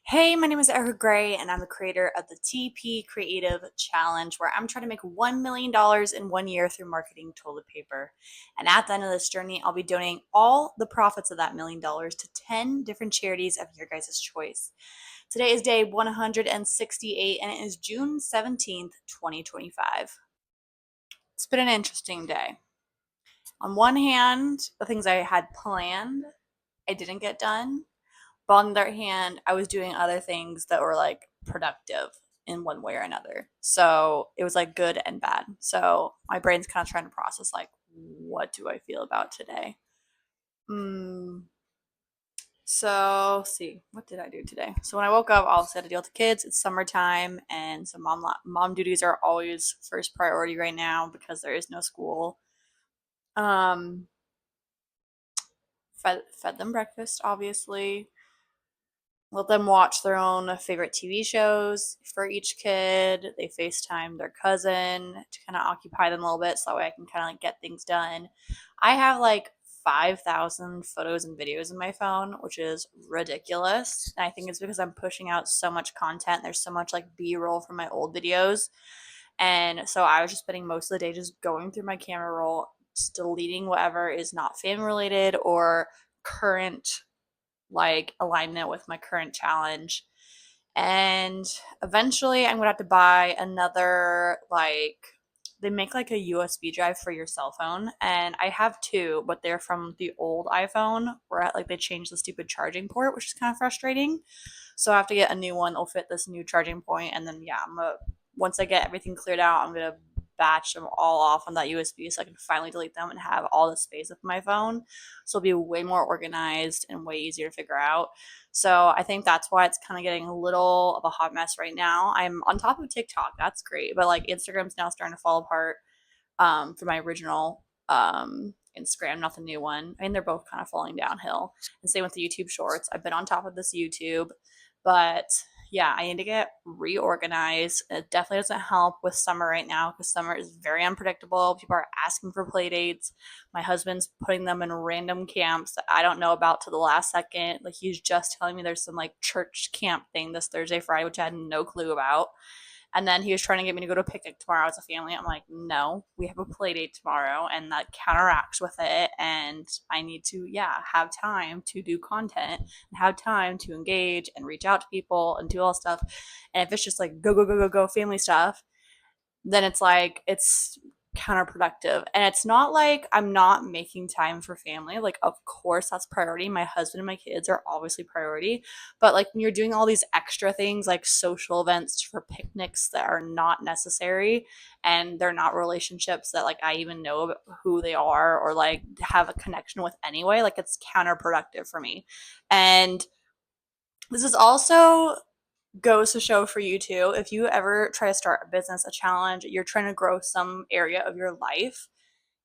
Hey, my name is Erica Gray, and I'm the creator of the TP Creative Challenge, where I'm trying to make $1 million in 1 year through marketing toilet paper. And at the end of this journey, I'll be donating all the profits of that $1 million to 10 different charities of your guys' choice. Today is day 168, and it is June 17th, 2025. It's been an interesting day. On one hand, the things I had planned, I didn't get done. But on the other hand, I was doing other things that were like productive in one way or another. So it was like good and bad. So my brain's kind of trying to process like, what do I feel about today? Mm. So let's see, what did I do today? So when I woke up, obviously I had to deal with the kids. It's summertime, and so mom duties are always first priority right now because there is no school. Um, fed them breakfast, obviously. Let them watch their own favorite TV shows for each kid. They FaceTime their cousin to kind of occupy them a little bit so that way I can kind of like get things done. I have like 5,000 photos and videos in my phone, which is ridiculous. And I think it's because I'm pushing out so much content. There's so much like B roll from my old videos. And so I was just spending most of the day just going through my camera roll, just deleting whatever is not family related or current like alignment with my current challenge. And eventually I'm gonna have to buy another they make like a USB drive for your cell phone, and I have two, but they're from the old iPhone where like they changed the stupid charging port, which is kind of frustrating. So I have to get a new one that'll fit this new charging point, and then yeah, once I get everything cleared out, I'm gonna batch them all off on that USB so I can finally delete them and have all the space of my phone. So it'll be way more organized and way easier to figure out. So I think that's why it's kind of getting a little of a hot mess right now. I'm on top of TikTok, that's great, but like Instagram's now starting to fall apart for my original Instagram, not the new one. I mean, they're both kind of falling downhill. And same with the YouTube Shorts. I've been on top of this YouTube, but yeah, I need to get reorganized. It definitely doesn't help with summer right now because summer is very unpredictable. People are asking for play dates. My husband's putting them in random camps that I don't know about to the last second. Like he's just telling me there's some like church camp thing this Thursday, Friday, which I had no clue about. And then he was trying to get me to go to a picnic tomorrow as a family. I'm like, no, we have a play date tomorrow, and that counteracts with it. And I need to, yeah, have time to do content and have time to engage and reach out to people and do all stuff. And if it's just like go, go, go, go, go family stuff, then it's like it's counterproductive. And it's not like I'm not making time for family. Like, of course, that's priority. My husband and my kids are obviously priority. But like when you're doing all these extra things like social events for picnics that are not necessary and they're not relationships that like I even know who they are or like have a connection with anyway, like it's counterproductive for me. And this is also goes to show for you too, if you ever try to start a business, a challenge, you're trying to grow some area of your life,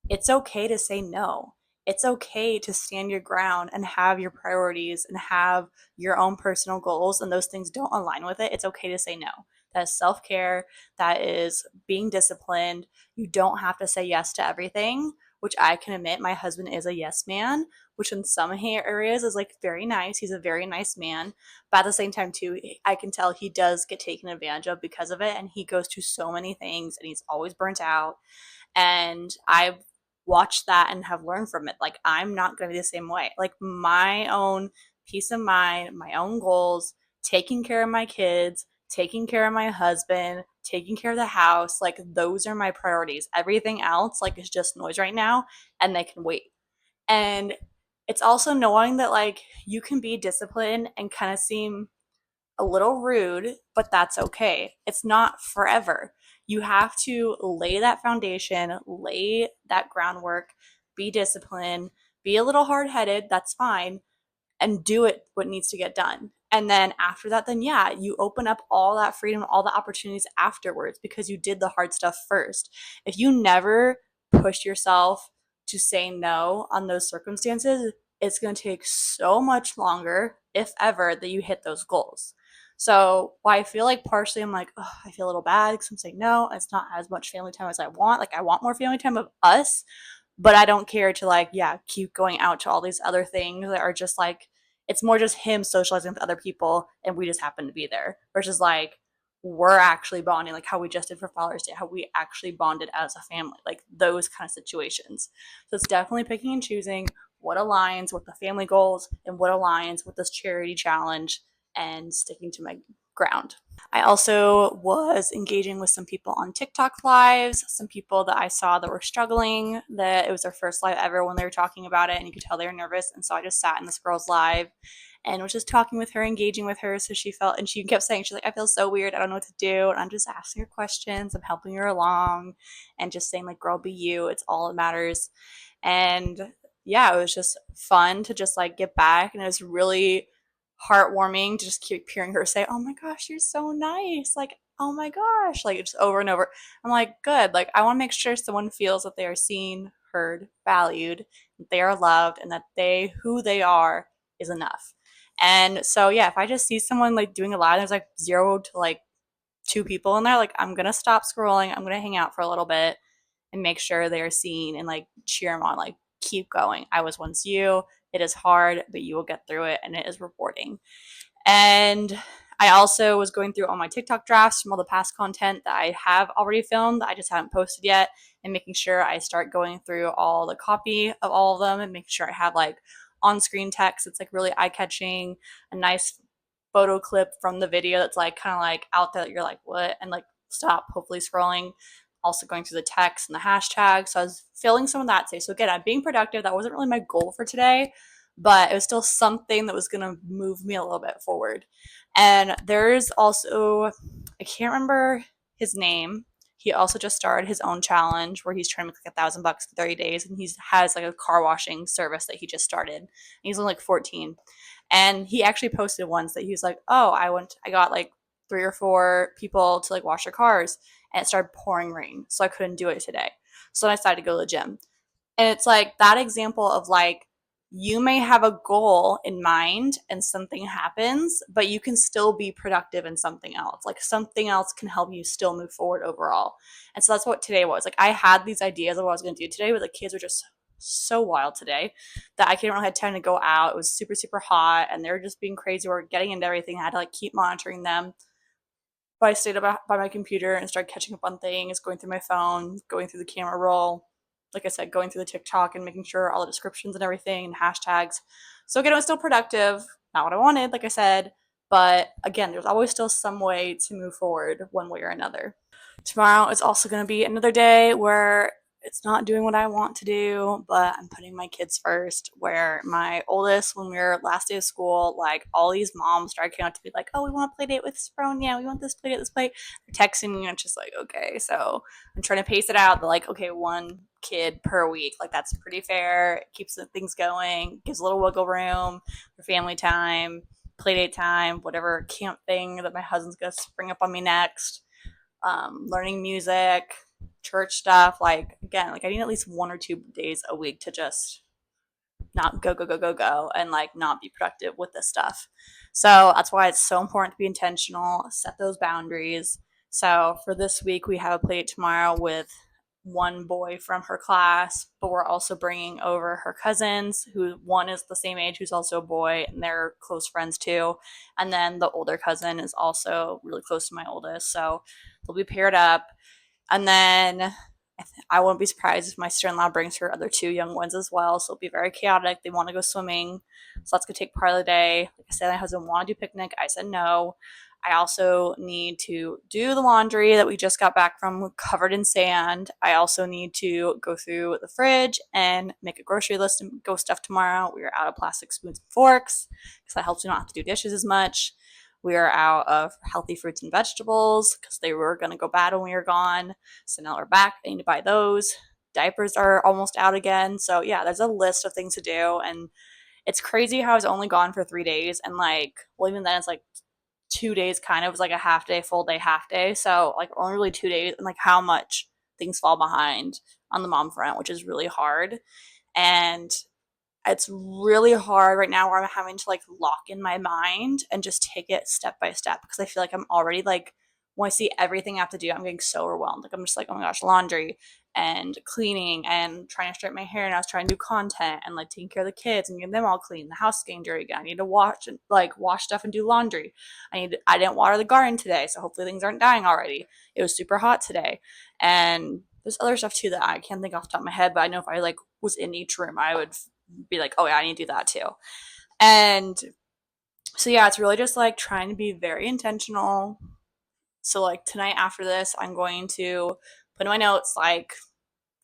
it's okay to say no. It's okay to stand your ground and have your priorities and have your own personal goals, and those things don't align with it. It's okay to say no. That is self care. That is being disciplined. You don't have to say yes to everything, which I can admit my husband is a yes man, which in some areas is like very nice. He's a very nice man. But at the same time, too, I can tell he does get taken advantage of because of it. And he goes to so many things and he's always burnt out. And I've watched that and have learned from it. Like, I'm not going to be the same way. Like, my own peace of mind, my own goals, taking care of my kids, taking care of my husband, taking care of the house, like, those are my priorities. Everything else, like, is just noise right now, and they can wait. And it's also knowing that, like, you can be disciplined and kind of seem a little rude, but that's okay. It's not forever. You have to lay that foundation, lay that groundwork, be disciplined, be a little hard headed, that's fine, and do it what needs to get done. And then after that, then yeah, you open up all that freedom, all the opportunities afterwards because you did the hard stuff first. If you never push yourself to say no on those circumstances, it's going to take so much longer, if ever, that you hit those goals. So why I feel like partially I'm like, oh, I feel a little bad because I'm saying no, it's not as much family time as I want. Like I want more family time of us, but I don't care to like, yeah, keep going out to all these other things that are just like It's more just him socializing with other people and we just happen to be there, versus like we're actually bonding, like how we just did for Father's Day, how we actually bonded as a family, like those kind of situations. So it's definitely picking and choosing what aligns with the family goals and what aligns with this charity challenge and sticking to my ground. I also was engaging with some people on TikTok lives, some people that I saw that were struggling, that it was their first live ever when they were talking about it, and you could tell they were nervous. And so I just sat in this girl's live and was just talking with her, engaging with her. So she felt, and she kept saying, she's like, I feel so weird. I don't know what to do. And I'm just asking her questions. I'm helping her along and just saying, like, girl, be you. It's all that matters. And yeah, it was just fun to just like get back. And it was really heartwarming to just keep hearing her say, oh my gosh, you're so nice. Like, oh my gosh, like just over and over. I'm like, good. Like, I want to make sure someone feels that they are seen, heard, valued, that they are loved, and that who they are, is enough. And so, yeah, if I just see someone like doing a lot, there's like 0 to like 2 people in there, like I'm gonna stop scrolling. I'm gonna hang out for a little bit and make sure they are seen and like cheer them on. Like, keep going. I was once you. It is hard, but you will get through it, and it is rewarding. And I also was going through all my TikTok drafts from all the past content that I have already filmed that I just haven't posted yet, and making sure I start going through all the copy of all of them and making sure I have like on-screen text that's like really eye-catching, a nice photo clip from the video that's like kind of like out there that you're like, what? And like stop hopefully scrolling. Also going through the text and the hashtags. So I was filling some of that today. So again, I'm being productive. That wasn't really my goal for today, but it was still something that was going to move me a little bit forward. And there's also, I can't remember his name. He also just started his own challenge where he's trying to make like $1,000 for 30 days, and he has like a car washing service that he just started. And he's only like 14, and he actually posted once that he was like, "Oh, I got like 3 or 4 people to like wash their cars, and it started pouring rain, so I couldn't do it today. So then I decided to go to the gym." And it's like that example of like, you may have a goal in mind and something happens, but you can still be productive in something else. Like something else can help you still move forward overall. And so that's what today was. Like I had these ideas of what I was going to do today, but the kids were just so wild today that I couldn't really have time to go out. It was super, super hot and they were just being crazy. We are getting into everything. I had to like keep monitoring them. But I stayed up by my computer and started catching up on things, going through my phone, going through the camera roll, like I said, going through the TikTok and making sure all the descriptions and everything and hashtags. So again, it was still productive, not what I wanted, like I said, but again, there's always still some way to move forward one way or another. Tomorrow is also going to be another day where it's not doing what I want to do, but I'm putting my kids first. Where my oldest, when we were last day of school, like all these moms started coming out to be like, oh, we want to play date with Spronia. We want this play date, this play. They're texting me and it's just like, okay. So I'm trying to pace it out. They're like, okay, 1 kid per week. Like that's pretty fair. It keeps the things going, gives a little wiggle room for family time, play date time, whatever camp thing that my husband's going to spring up on me next. Learning music, church stuff. Like again, like I need at least 1 or 2 days a week to just not go and like not be productive with this stuff. So that's why it's so important to be intentional, set those boundaries. So for this week, we have a play tomorrow with 1 boy from her class, but we're also bringing over her cousins, who one is the same age, who's also a boy, and they're close friends too. And then the older cousin is also really close to my oldest, so they'll be paired up. And then I won't be surprised if my sister-in-law brings her other 2 young ones as well. So it'll be very chaotic. They want to go swimming, so that's gonna take part of the day. Like I said, my husband wanted to do picnic. I said no. I also need to do the laundry that we just got back from covered in sand. I also need to go through the fridge and make a grocery list and go stuff tomorrow. We are out of plastic spoons and forks because that helps me not have to do dishes as much. We are out of healthy fruits and vegetables because they were going to go bad when we were gone. So now we're back. I need to buy those. Diapers are almost out again. So yeah, there's a list of things to do. And it's crazy how I was only gone for 3 days. And like, well, even then it's like 2 days kind of was like a half day, full day, half day. So like only really 2 days, and like how much things fall behind on the mom front, which is really hard. And it's really hard right now where I'm having to like lock in my mind and just take it step by step because I feel like I'm already like when I see everything I have to do, I'm getting so overwhelmed. Like I'm just like, oh my gosh, laundry and cleaning and trying to straighten my hair, and I was trying to do content and like taking care of the kids and getting them all clean. The house is getting dirty again. I need to wash stuff and do laundry. I didn't water the garden today, so hopefully things aren't dying already. It was super hot today. And there's other stuff too that I can't think off the top of my head, but I know if I like was in each room, I would be like, oh yeah, I need to do that too. And so yeah, it's really just like trying to be very intentional. So like tonight after this, I'm going to put in my notes like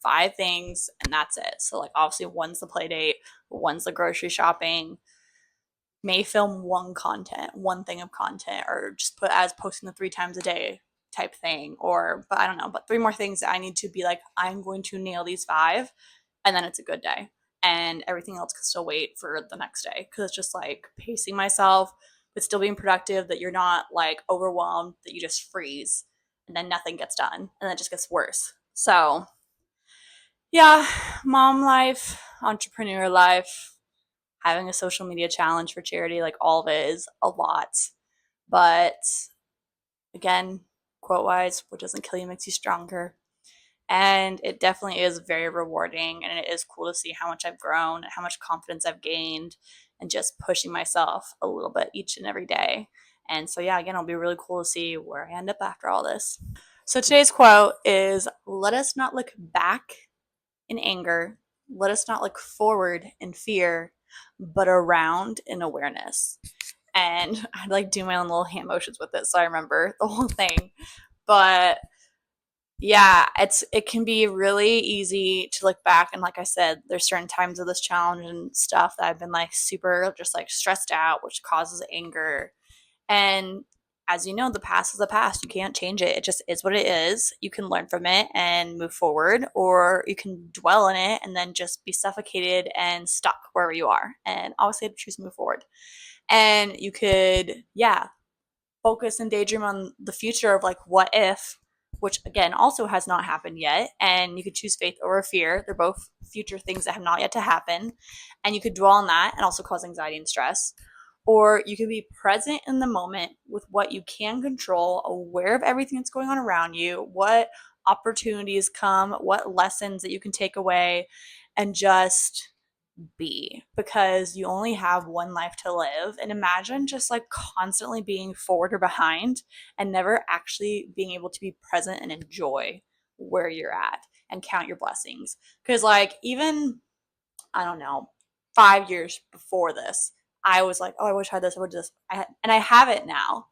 5 things and that's it. So like obviously one's the play date, one's the grocery shopping, may film one thing of content, or just put as posting the 3 times a day type thing, or but I don't know, but 3 more things that I need to be like, I'm going to nail these 5, and then it's a good day. And everything else can still wait for the next day, because it's just like pacing myself, but still being productive, that you're not like overwhelmed, that you just freeze and then nothing gets done and then it just gets worse. So yeah, mom life, entrepreneur life, having a social media challenge for charity, like all of it is a lot. But again, quote wise, what doesn't kill you makes you stronger. And it definitely is very rewarding, and it is cool to see how much I've grown and how much confidence I've gained, and just pushing myself a little bit each and every day. And so, yeah, again, it'll be really cool to see where I end up after all this. So, today's quote is, let us not look back in anger, let us not look forward in fear, but around in awareness. And I'd like do my own little hand motions with it so I remember the whole thing. But yeah, it can be really easy to look back, and like I said, there's certain times of this challenge and stuff that I've been like super just like stressed out, which causes anger. And as you know, the past is the past. You can't change it. It just is what it is. You can learn from it and move forward, or you can dwell in it and then just be suffocated and stuck wherever you are. And obviously, I choose to move forward. And you could, yeah, focus and daydream on the future of like what if, which again also has not happened yet, and you could choose faith over fear. They're both future things that have not yet to happen, and you could dwell on that and also cause anxiety and stress. Or you can be present in the moment with what you can control, aware of everything that's going on around you, what opportunities come, what lessons that you can take away, and just be, because you only have one life to live. And imagine just like constantly being forward or behind and never actually being able to be present and enjoy where you're at and count your blessings. Because, like, even I don't know, 5 years before this, I was like, oh, I wish I had this, I would just, and I have it now.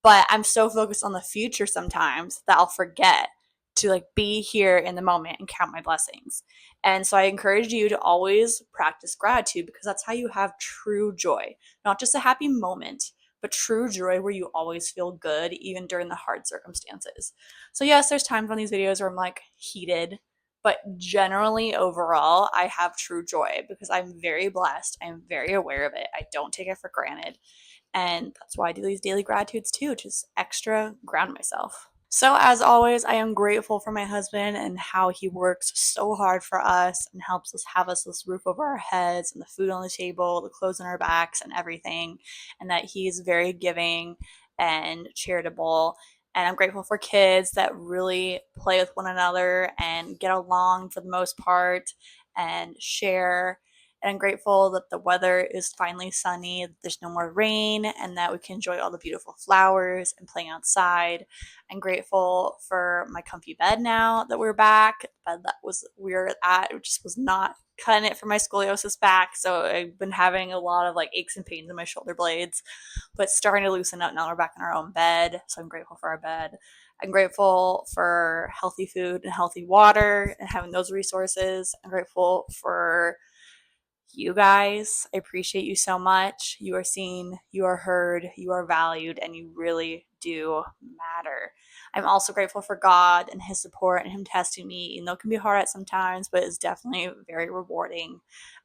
But I'm so focused on the future sometimes that I'll forget to like be here in the moment and count my blessings. And so I encourage you to always practice gratitude, because that's how you have true joy, not just a happy moment, but true joy where you always feel good, even during the hard circumstances. So, yes, there's times on these videos where I'm like heated, but generally, overall, I have true joy because I'm very blessed. I'm very aware of it. I don't take it for granted. And that's why I do these daily gratitudes too, just extra ground myself. So, as always, I am grateful for my husband and how he works so hard for us and helps us have us this roof over our heads and the food on the table, the clothes on our backs, and everything. And that he's very giving and charitable. And I'm grateful for kids that really play with one another and get along for the most part and share. And I'm grateful that the weather is finally sunny, that there's no more rain, and that we can enjoy all the beautiful flowers and playing outside. I'm grateful for my comfy bed now that we're back. The bed that we were at, it just was not cutting it for my scoliosis back. So I've been having a lot of like aches and pains in my shoulder blades, but starting to loosen up now we're back in our own bed. So I'm grateful for our bed. I'm grateful for healthy food and healthy water and having those resources. I'm grateful for you guys. I appreciate you so much. You are seen, you are heard, you are valued, and you really do matter. I'm also grateful for God and His support and Him testing me, even though it can be hard at sometimes, but it's definitely very rewarding.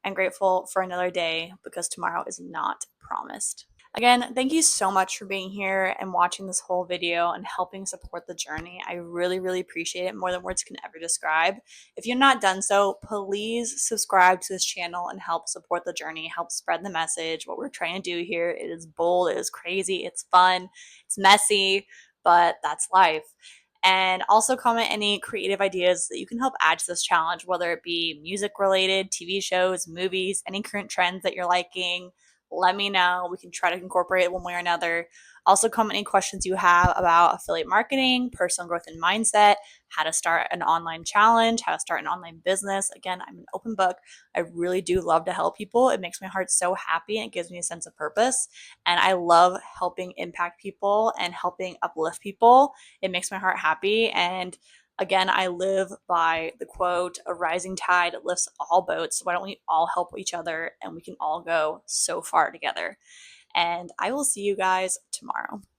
I'm grateful for another day because tomorrow is not promised. Again, thank you so much for being here and watching this whole video and helping support the journey. I really, really appreciate it, more than words can ever describe. If you've not done so, please subscribe to this channel and help support the journey, help spread the message. What we're trying to do here, it is bold, it is crazy, it's fun, it's messy, but that's life. And also comment any creative ideas that you can help add to this challenge, whether it be music related, TV shows, movies, any current trends that you're liking. Let me know. We can try to incorporate it one way or another. Also, comment any questions you have about affiliate marketing, personal growth and mindset, how to start an online challenge, how to start an online business. Again, I'm an open book. I really do love to help people. It makes my heart so happy and it gives me a sense of purpose. And I love helping impact people and helping uplift people. It makes my heart happy. And again, I live by the quote, a rising tide lifts all boats. So why don't we all help each other and we can all go so far together? And I will see you guys tomorrow.